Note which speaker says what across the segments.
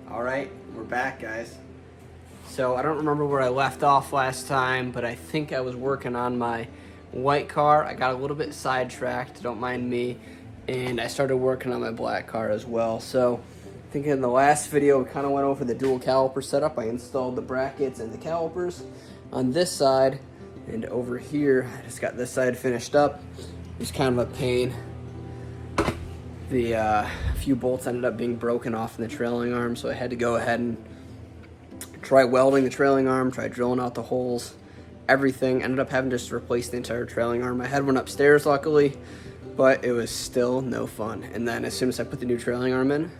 Speaker 1: All right, we're back, guys. So I don't remember where I left off last time, but I think I was working on my white car. I got a little bit sidetracked, don't mind me, and I started working on my black car as well. So I think in the last video, we kind of went over the dual caliper setup. I installed the brackets and the calipers on this side, and over here, I just got this side finished up. It was kind of a pain. The few bolts ended up being broken off in the trailing arm, so I had to go ahead and try welding the trailing arm, try drilling out the holes, everything. Ended up having to just replace the entire trailing arm. I had one upstairs, luckily, but it was still no fun. And then as soon as I put the new trailing arm in,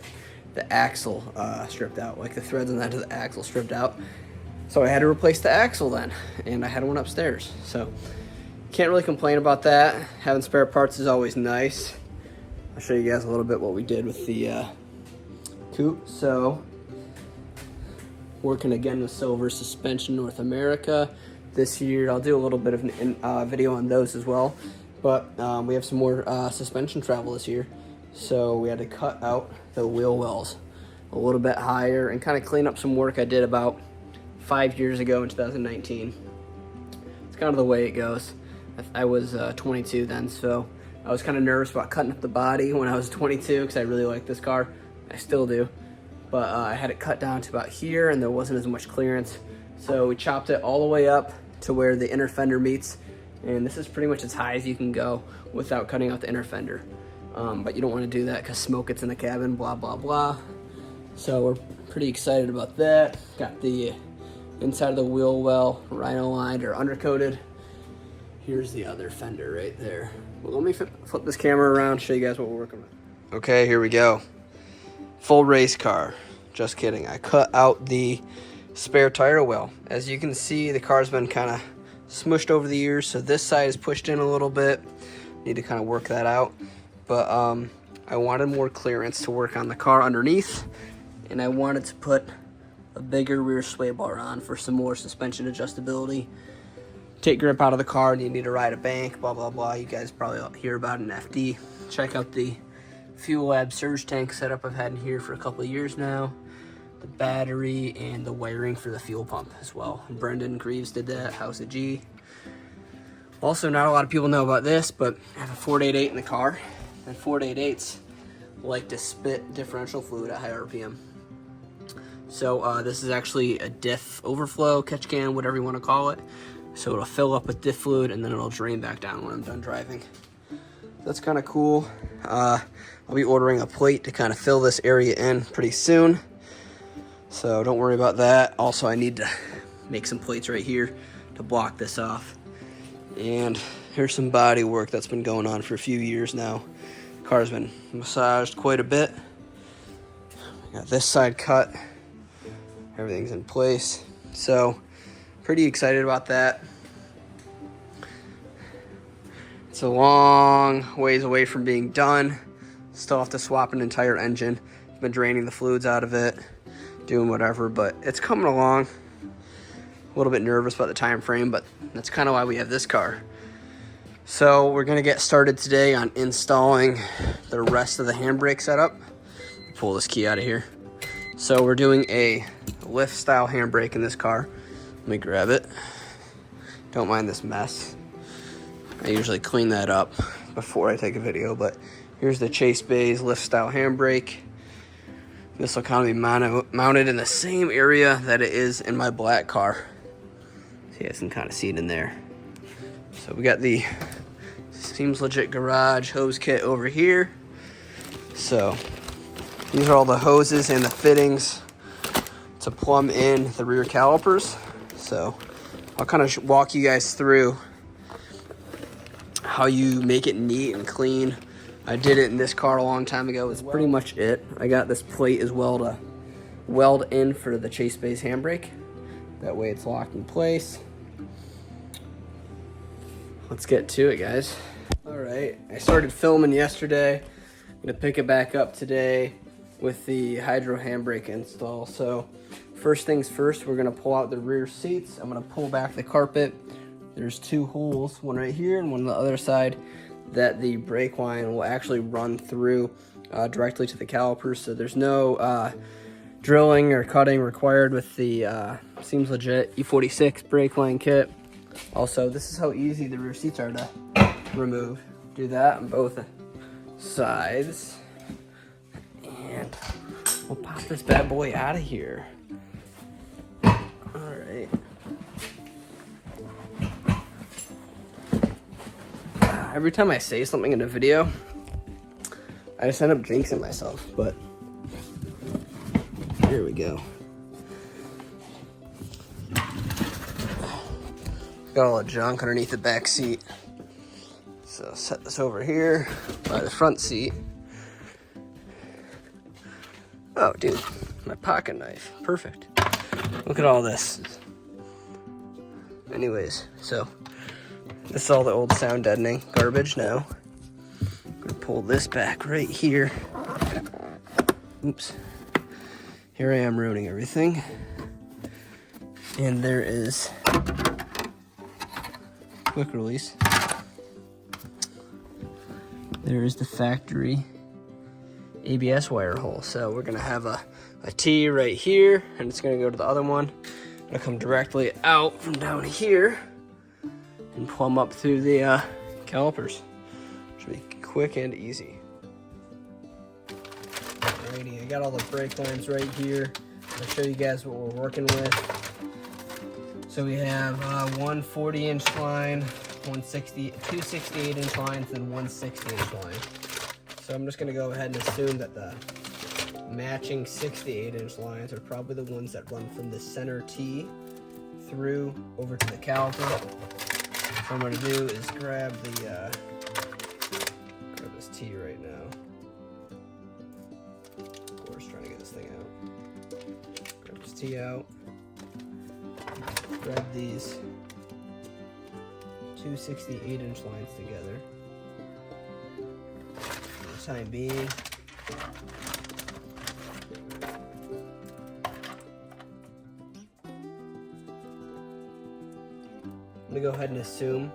Speaker 1: the axle stripped out, like the threads on the end of the axle stripped out. So I had to replace the axle then, and I had one upstairs. So can't really complain about that. Having spare parts is always nice. I'll show you guys a little bit what we did with the coupe. So, working again with Silver Suspension North America this year. I'll do a little bit of a video on those as well. But we have some more suspension travel this year. So we had to cut out the wheel wells a little bit higher and kind of clean up some work I did about 5 years ago in 2019. It's kind of the way it goes. I was 22 then, so I was kind of nervous about cutting up the body when I was 22 because I really like this car. I still do. But I had it cut down to about here and there wasn't as much clearance. So we chopped it all the way up to where the inner fender meets. And this is pretty much as high as you can go without cutting out the inner fender. But you don't want to do that because smoke gets in the cabin, blah, blah, blah. So we're pretty excited about that. Got the inside of the wheel well rhino lined or undercoated. Here's the other fender right there. Well, let me flip this camera around, show you guys what we're working with. Okay, here we go. Full race car. Just kidding. I cut out the spare tire well. As you can see, the car's been kind of smushed over the years, so this side is pushed in a little bit. Need to kind of work that out. But I wanted more clearance to work on the car underneath, and I wanted to put a bigger rear sway bar on for some more suspension adjustability. Take grip out of the car and you need to ride a bank, blah, blah, blah. You guys probably hear about an FD. Check out the Fuel Lab surge tank setup I've had in here for a couple of years now. The battery and the wiring for the fuel pump as well. Brendan Greaves did that, House of G. Also, not a lot of people know about this, but I have a 488 in the car. And 488s like to spit differential fluid at high RPM. So this is actually a diff overflow, catch can, whatever you want to call it. So it'll fill up with diff fluid and then it'll drain back down when I'm done driving. That's kind of cool. I'll be ordering a plate to kind of fill this area in pretty soon. So don't worry about that. Also, I need to make some plates right here to block this off. And here's some body work that's been going on for a few years now. The car's been massaged quite a bit. Got this side cut. Everything's in place. So pretty excited about that. It's a long ways away from being done. Still have to swap an entire engine. Been draining the fluids out of it, doing whatever, but it's coming along. A little bit nervous about the time frame, but that's kind of why we have this car. So we're gonna get started today on installing the rest of the handbrake setup. Pull this key out of here. So we're doing a lift style handbrake in this car. Let me grab it. Don't mind this mess. I usually clean that up before I take a video, but here's the Chase Bays lift style handbrake. This will kind of be mounted in the same area that it is in my black car. So you guys can kind of see it in there. So we got the Seems Legit Garage hose kit over here. So these are all the hoses and the fittings to plumb in the rear calipers. So I'll kind of walk you guys through how you make it neat and clean. I did it in this car a long time ago. It's pretty much it. I got this plate as well to weld in for the Chase Bays handbrake. That way it's locked in place. Let's get to it, guys. All right, I started filming yesterday. I'm gonna pick it back up today with the hydro handbrake install. So first things first, we're gonna pull out the rear seats. I'm gonna pull back the carpet. There's two holes, one right here and one on the other side, that the brake line will actually run through directly to the calipers. So there's no drilling or cutting required with the seems legit E46 brake line kit. Also, this is how easy the rear seats are to remove. Do that on both sides. And we'll pop this bad boy out of here. Alright. Every time I say something in a video, I just end up jinxing myself, but here we go. Got all the junk underneath the back seat. So set this over here by the front seat. Oh, dude, my pocket knife. Perfect. Look at all this. Anyways, so this is all the old sound deadening garbage now. I'm gonna pull this back right here. Oops. Here I am ruining everything. And there is quick release. There is the factory ABS wire hole. So we're gonna have a T right here, and it's gonna go to the other one. It'll come directly out from down here and plumb up through the calipers. Should be quick and easy. Alrighty, I got all the brake lines right here. I'll show you guys what we're working with. So we have one 40-inch line, two 68-inch lines, and one 60-inch line. So I'm just gonna go ahead and assume that the matching 68-inch lines are probably the ones that run from the center T through over to the caliper. So what I'm gonna do is grab the grab this T right now. Of course, trying to get this thing out. Grab this T out. Grab these two 68-inch lines together. For the time being. I'm gonna go ahead and assume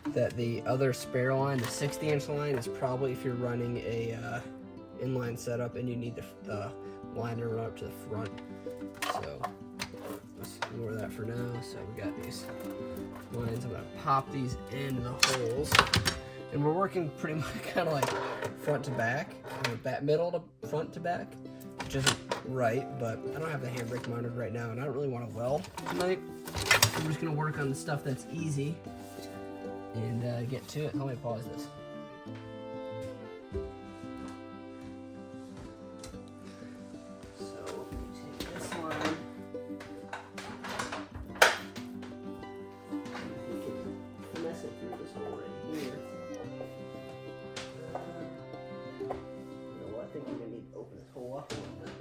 Speaker 1: that the other spare line, the 60-inch line, is probably if you're running a inline setup and you need the line to run up to the front. So let's ignore that for now. So we got these lines. I'm gonna pop these into the holes, and we're working pretty much kind of like front to back, middle to front to back, which isn't right. But I don't have the handbrake mounted right now, and I don't really want to weld tonight. I'm just gonna work on the stuff that's easy and get to it. Let me pause this. So take this line. We can finesse it through this hole right here. You know what? I think we're gonna need to open this hole up a little bit.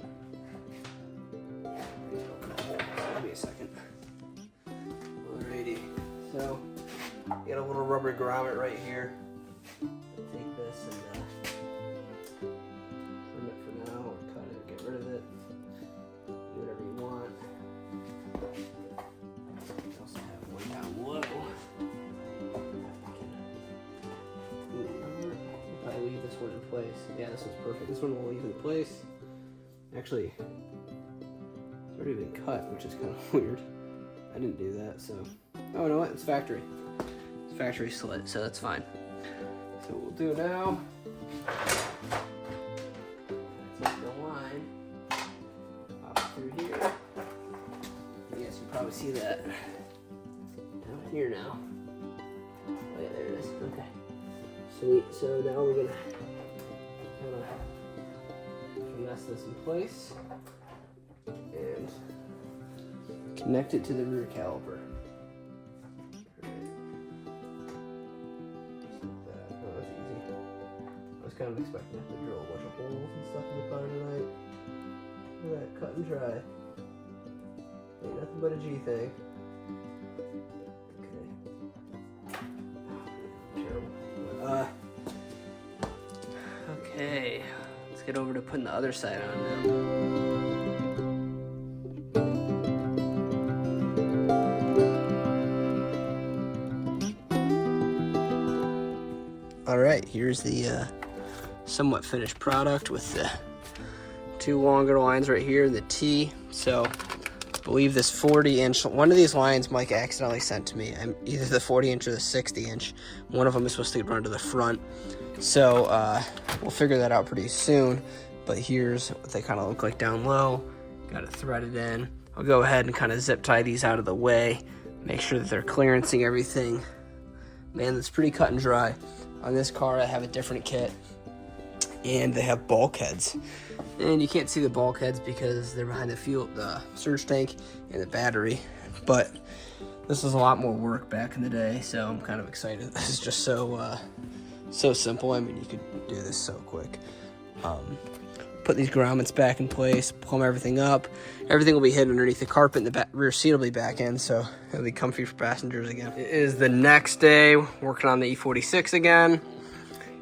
Speaker 1: Open the hole. Give me a second. Alrighty, so get a little rubber grommet right here. Take this and trim it for now, or cut it, get rid of it. Do whatever you want. I also have one down low. If I leave this one in place, yeah, this one's perfect. This one will leave in place. Actually, it's already been cut, which is kind of weird. I didn't do that, so. Oh, you know what? It's factory. It's factory slit, so that's fine. So what we'll do now, take the line, pop it through here. You guys can probably see that down here now. Oh yeah, there it is. Okay. Sweet. So now we're gonna finesse this in place and connect it to the rear caliper. Kind of expecting to have to drill a bunch of holes and stuff in the car tonight. Look at that, cut and dry. Ain't nothing but a G thing. Okay. Terrible. Okay, let's get over to putting the other side on now. All right, here's the somewhat finished product with the 2 longer lines right here in the T. So I believe this 40-inch, one of these lines Mike accidentally sent to me. Either the 40-inch or the 60-inch. One of them is supposed to run to the front. So we'll figure that out pretty soon. But here's what they kind of look like down low. Got it threaded in. I'll go ahead and kind of zip tie these out of the way. Make sure that they're clearancing everything. Man, that's pretty cut and dry. On this car, I have a different kit. And they have bulkheads. And you can't see the bulkheads because they're behind the surge tank and the battery. But this was a lot more work back in the day, so I'm kind of excited. This is just so simple. I mean, you could do this so quick. Put these grommets back in place, plumb everything up. Everything will be hidden underneath the carpet, and the rear seat will be back in, so it'll be comfy for passengers again. It is the next day, working on the E46 again.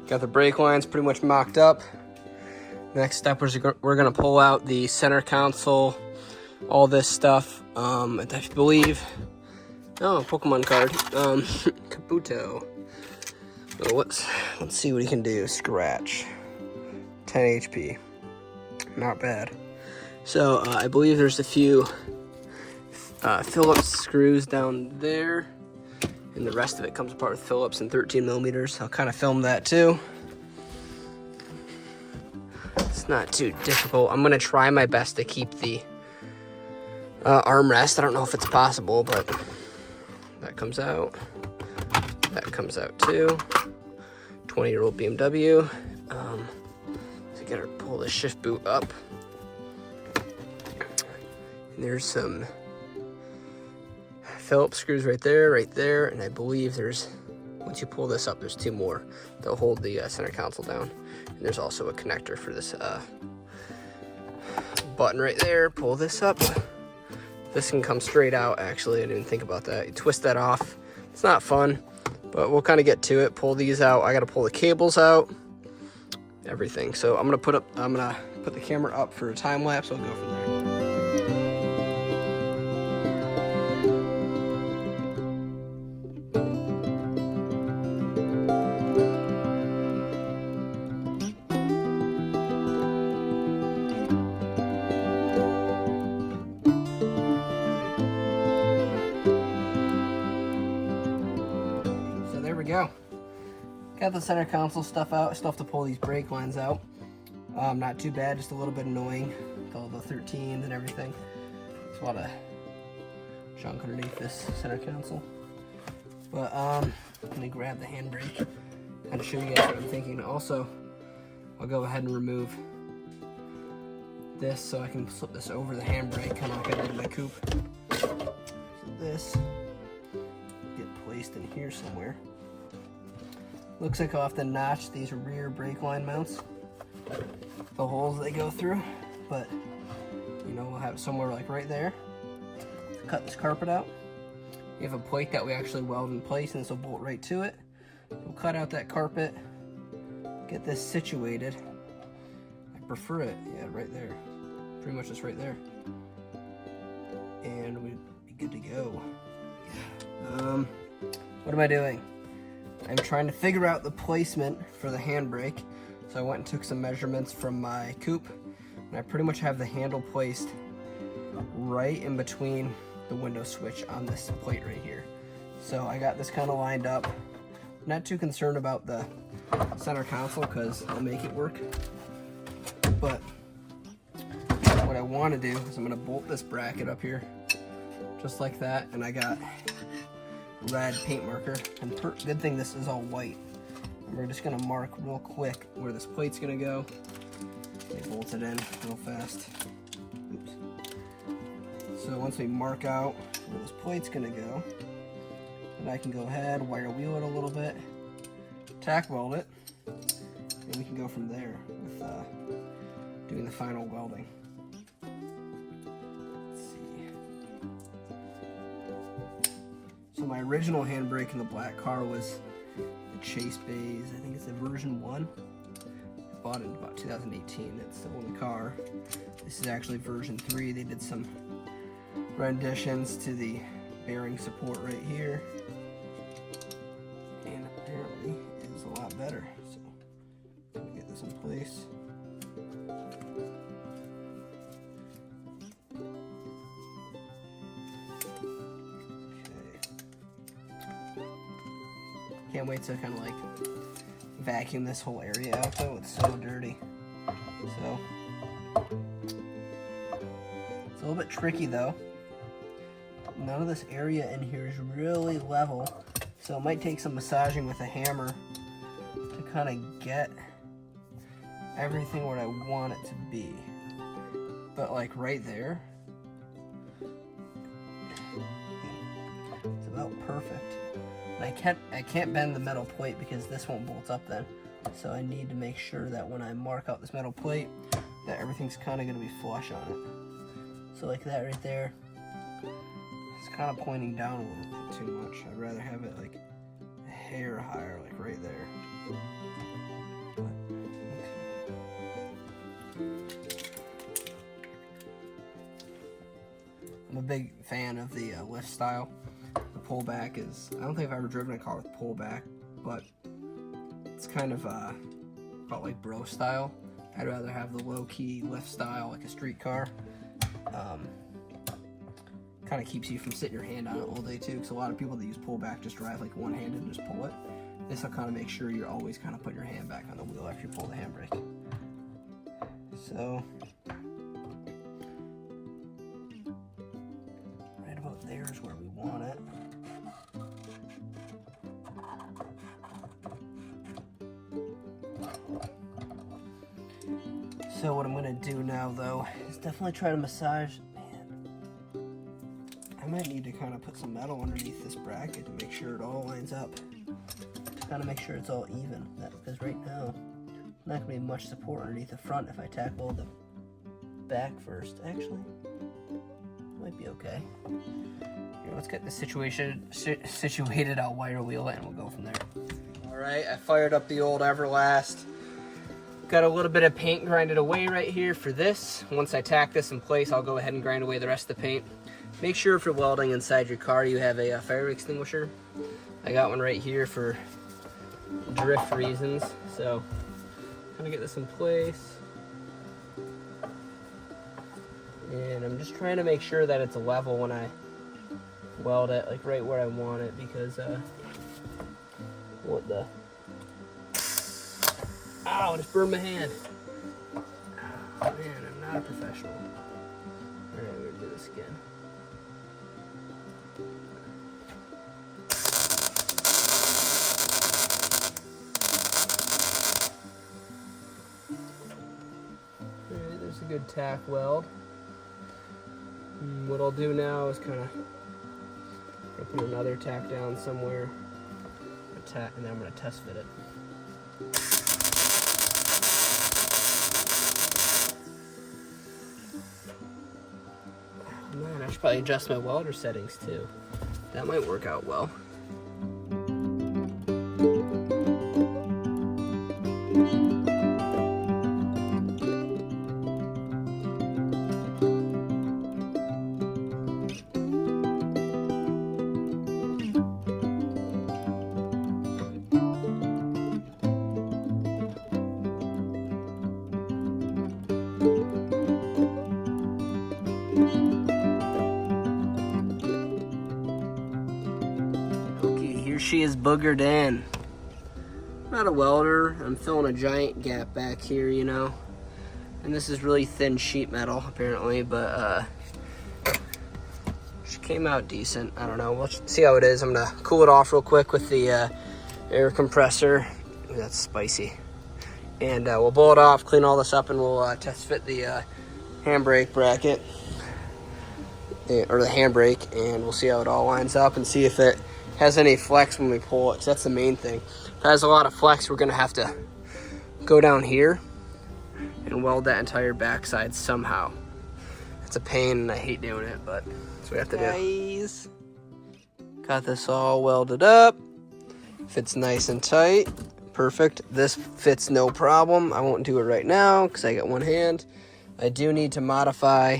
Speaker 1: Got the brake lines pretty much mocked up. Next step is we're gonna pull out the center console, all this stuff. I believe, oh, Pokemon card, Kabuto. So let's see what he can do. Scratch, 10 HP, not bad. So I believe there's a few Phillips screws down there. And the rest of it comes apart with Phillips and 13 millimeters. I'll kind of film that too. It's not too difficult. I'm gonna try my best to keep the armrest. I don't know if it's possible, but that comes out. That comes out too. 20-year-old BMW. So I gotta pull the shift boot up. And there's some Phillips screws right there, and I believe once you pull this up, there's 2 more. They'll hold the center console down. And there's also a connector for this button right there. Pull this up. This can come straight out, actually. I didn't even think about that. You twist that off. It's not fun, but we'll kind of get to it. Pull these out. I got to pull the cables out. Everything. So I'm gonna put the camera up for a time lapse. I'll go from there. Go. Got the center console stuff out. Still have to pull these brake lines out. Not too bad, just a little bit annoying with all the 13s and everything. There's a lot of junk underneath this center console. But let me grab the handbrake, kind of show you guys what I'm thinking. Also, I'll go ahead and remove this so I can slip this over the handbrake, kind of like I did in my coupe. So this get placed in here somewhere. Looks like I'll have to notch these rear brake line mounts, the holes they go through, but you know, we'll have it somewhere like right there. Cut this carpet out. We have a plate that we actually weld in place, and this will bolt right to it. We'll cut out that carpet, get this situated. I prefer it, yeah, right there. Pretty much just right there. And we'd be good to go. What am I doing? I'm trying to figure out the placement for the handbrake. So I went and took some measurements from my coupe, and I pretty much have the handle placed right in between the window switch on this plate right here. So I got this kind of lined up. Not too concerned about the center console because I'll make it work. But what I want to do is I'm going to bolt this bracket up here just like that, and I got red paint marker, and good thing this is all white. And we're just gonna mark real quick where this plate's gonna go. They bolt it in real fast. Oops. So once we mark out where this plate's gonna go, then I can go ahead, wire wheel it a little bit, tack weld it, and we can go from there with doing the final welding. So my original handbrake in the black car was the Chase Bays. I think it's the version 1. I bought it in about 2018. It's still in the car. This is actually version 3. They did some renditions to the bearing support right here. And apparently it is a lot better. So let me get this in place. Can't wait to kind of like vacuum this whole area out though. It's so dirty. So it's a little bit tricky though. None of this area in here is really level, so it might take some massaging with a hammer to kind of get everything what I want it to be. But like right there, it's about perfect. And I can't bend the metal plate because this won't bolt up then. So I need to make sure that when I mark out this metal plate, that everything's kind of going to be flush on it. So like that right there, it's kind of pointing down a little bit too much. I'd rather have it like a hair higher, like right there. I'm a big fan of the lift style. The pullback is, I don't think I've ever driven a car with pullback, but it's kind of called like bro style. I'd rather have the low-key lift style like a street car. Kind of keeps you from sitting your hand on it all day too, because a lot of people that use pullback just drive like one-handed and just pull it. This will kind of make sure you're always kind of putting your hand back on the wheel after you pull the handbrake. So right about there is where we want it. So what I'm going to do now though is definitely try to massage. I might need to kind of put some metal underneath this bracket to make sure it all lines up. Kind of make sure it's all even. Because right now, not going to be much support underneath the front if I tackle the back first. Actually, might be okay. Here, let's get this situated. I'll wire wheel it and we'll go from there. All right, I fired up the old Everlast. Got a little bit of paint grinded away right here for this. Once I tack this in place, I'll go ahead and grind away the rest of the paint. Make sure if you're welding inside your car, you have a fire extinguisher. I got one right here for drift reasons. So, kind of get this in place. And I'm just trying to make sure that it's level when I weld it, like right where I want it, because what the... Ow, I just burned my hand. Oh man, I'm not a professional. Alright, we're gonna do this again. Alright, there's a good tack weld. What I'll do now is kind of put another tack down somewhere, and then I'm going to test fit it. Man, I should probably adjust my welder settings too. That might work out well. She is boogered in. I'm not a welder. I'm filling a giant gap back here, you know. And this is really thin sheet metal, apparently, but she came out decent. I don't know. We'll see how it is. I'm gonna cool it off real quick with the air compressor. Ooh, that's spicy. And we'll blow it off, clean all this up, and we'll test fit the handbrake bracket, or the handbrake, and we'll see how it all lines up and see if it has any flex when we pull it, because that's the main thing. If it has a lot of flex, we're gonna have to go down here and weld that entire backside somehow. It's a pain and I hate doing it, but that's what we have to do. Got this all welded up. Fits nice and tight. Perfect. This fits no problem. I won't do it right now because I got one hand. I do need to modify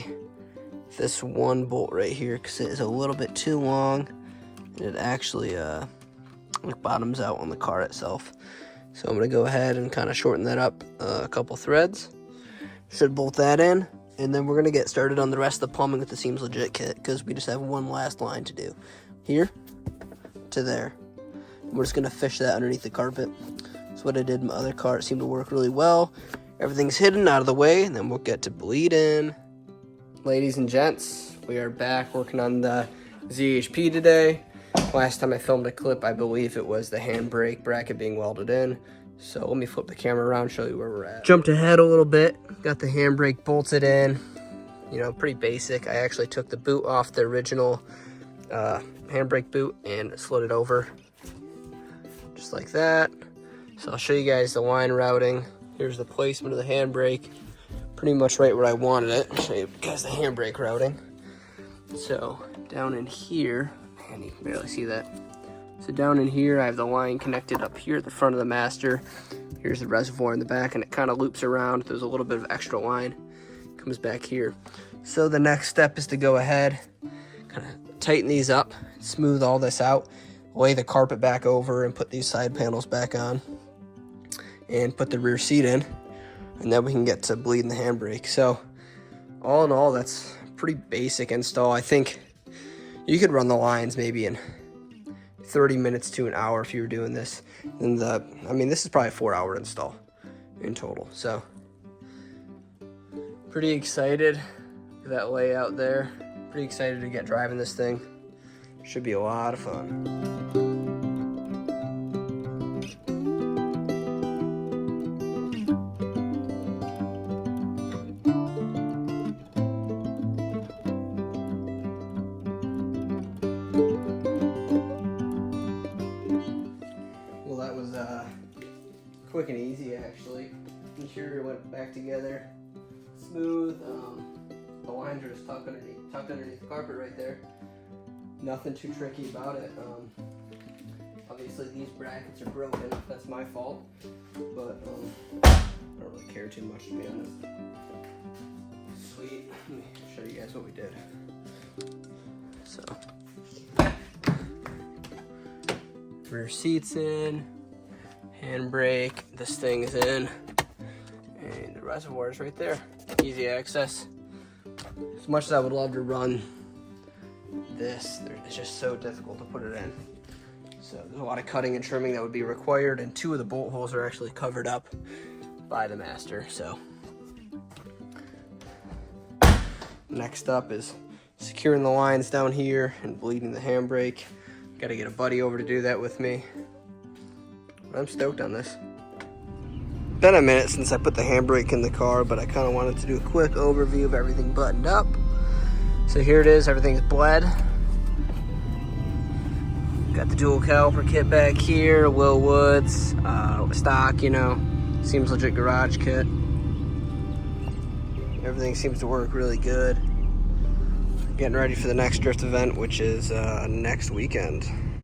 Speaker 1: this one bolt right here because it is a little bit too long. It actually like bottoms out on the car itself. So I'm gonna go ahead and kind of shorten that up a couple threads. Should bolt that in, and then we're gonna get started on the rest of the plumbing with the Seems Legit kit, because we just have one last line to do. Here to there. We're just gonna fish that underneath the carpet. That's what I did in my other car. It seemed to work really well. Everything's hidden out of the way, and then we'll get to bleeding. Ladies and gents, we are back working on the ZHP today. Last time I filmed a clip, I believe it was the handbrake bracket being welded in. So let me flip the camera around, show you where we're at. Jumped ahead a little bit, got the handbrake bolted in. You know, pretty basic. I actually took the boot off the original handbrake boot and slid it over, just like that. So I'll show you guys the line routing. Here's the placement of the handbrake. Pretty much right where I wanted it. I'll show you guys the handbrake routing. So down in here, man, you can barely see that. So down in here, I have the line connected up here at the front of the master. Here's the reservoir in the back, and it kind of loops around. There's a little bit of extra line, comes back here. So the next step is to go ahead, kind of tighten these up, smooth all this out, lay the carpet back over, and put these side panels back on, and put the rear seat in, and then we can get to bleeding the handbrake. So all in all, that's a pretty basic install. I think you could run the lines maybe in 30 minutes to an hour if you were doing this. And I mean, this is probably a 4-hour install in total. So pretty excited for that layout there. Pretty excited to get driving this thing. Should be a lot of fun. Well, that was quick and easy, actually. Interior went back together smooth. The lines are just tucked underneath the carpet right there. Nothing too tricky about it. Obviously these brackets are broken. That's my fault, but I don't really care too much, to be honest. Sweet. Let me show you guys what we did. So rear seats in, handbrake, this thing's in, and the reservoir is right there. Easy access. As much as I would love to run this, it's just so difficult to put it in. So there's a lot of cutting and trimming that would be required, and 2 of the bolt holes are actually covered up by the master. So next up is securing the lines down here and bleeding the handbrake. Got to get a buddy over to do that with me. I'm stoked on this. Been a minute since I put the handbrake in the car, but I kind of wanted to do a quick overview of everything buttoned up. So here it is, everything's bled. Got the dual caliper kit back here, Will Woods, stock, you know, seems legit garage kit. Everything seems to work really good. Getting ready for the next drift event, which is next weekend.